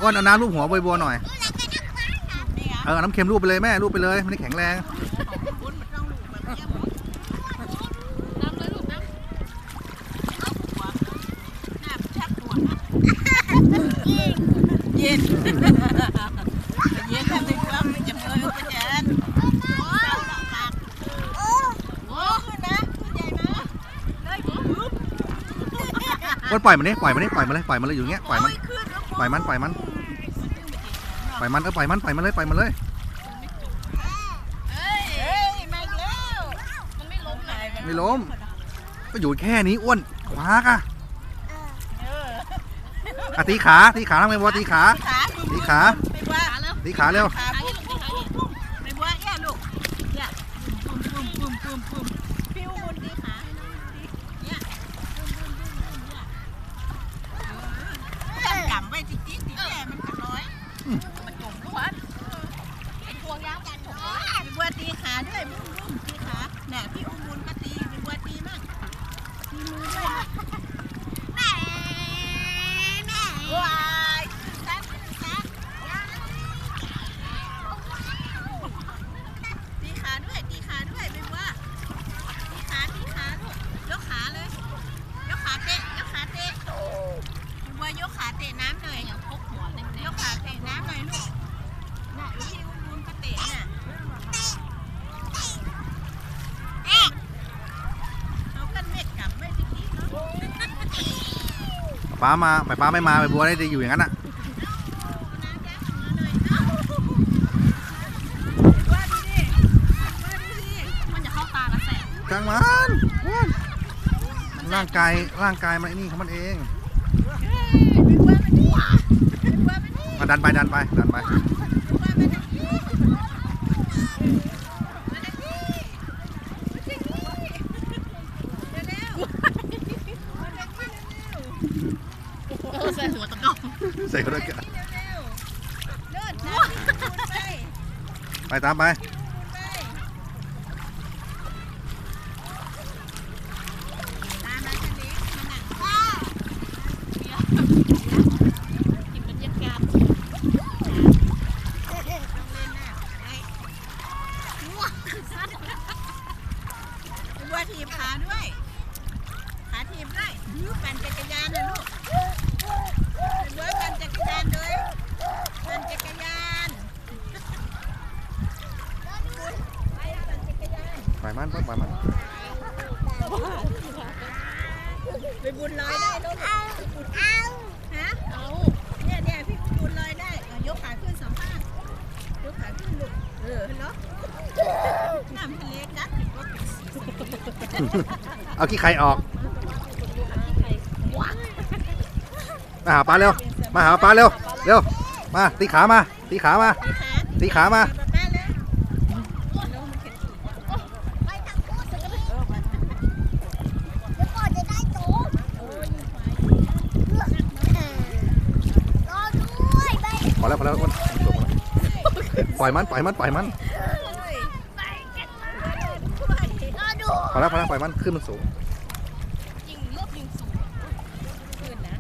อ้วนเอาน้ำลูบหัวใบบัวหน่อยเอาน้ำเค็มลูบไปเลยแม่ลูบไปเลยมันแข็งแรงเย็นเย็นทำเป็นความมันจะเมื่อยไปแจนอ้วนปล่อยมันนี่ปล่อยมันนี่ปล่อยมันเลยปล่อยมันเลยอยู่เงี้ยปล่อยมันปล่อยมันปล่อยมันปล่อยมันปล่อยมันปล่อยมันเลยปล่อยมันเลยไม่ล้มก็อยู่แค่นี้อ้วนขวากะตีขาทำไงบัวตีขาตีขาตีขาเร็วไม่บัวแย่ลูกเนี่ยปุ่มปิ้วบนตีขาเนี่ยกำไว้จริงๆตีแย่มันก็น้อยมันจุ่มลูกวัดไอ้พวงยาวกันไม่บัวตีขาด้วยบุ้มตีขาเนี่ยพี่อุ้มบุญก็ตีไม่บัวตีมั่งตีมือด้วยว้ายตีขาด้วยไม่ว่าตีขาลูกยกขาเลยยกขาเตะไม่ว่ายกขาเตะน้ำหน่อยอย่างพกหัวยกขาเตะน้ำหน่อยลูกน่ะพี่อุ้มบุญก็เตะน่ะเอากันเม็ดกลับไว้ที่เนาะป้ามาป้าไม่มาใบบัวได้จะอยู่อย่างนั้นอ่ะกลางมันร่างกายมันนี่ของมันเองมาดันไปใส่หัวตะกร้อใส่ก็ได้ไปตามไปบัวทีบขาด้วยขาทีบด้วยปั่นจักรยานนะลูกบัวปั่นจักรยานด้วยปั่นจักรยานปล่อยมันไปบุญลอยได้ลูกฮะเอาเนี่ยพี่บุญลอยได้ยกขาขึ้นสัมภาษณ์ยกขาขึ้นลูกเนาะน้ำทะเลกัดว่าเป็นสีเอาขี้ไข่ออกมาหาปลาเร็วมาตีขามาพอแล้วอ้วนปล่อยมันพอแล้วปล่อยมันขึ้นมันสูงยิงสูงขึ้นนะ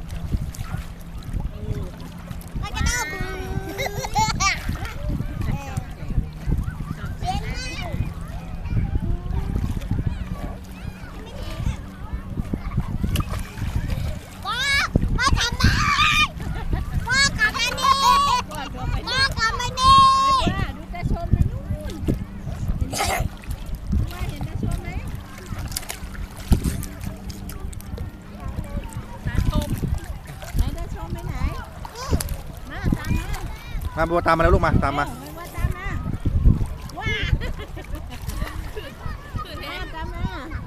มาบัวตามมาแล้วลูกมาตามมา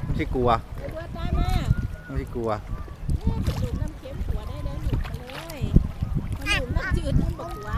ไม่ใช่กลัวน้ำเค็มหัวได้แล้วหลุดมาเลยมันหลุดน้ำจืดมันบอกหัว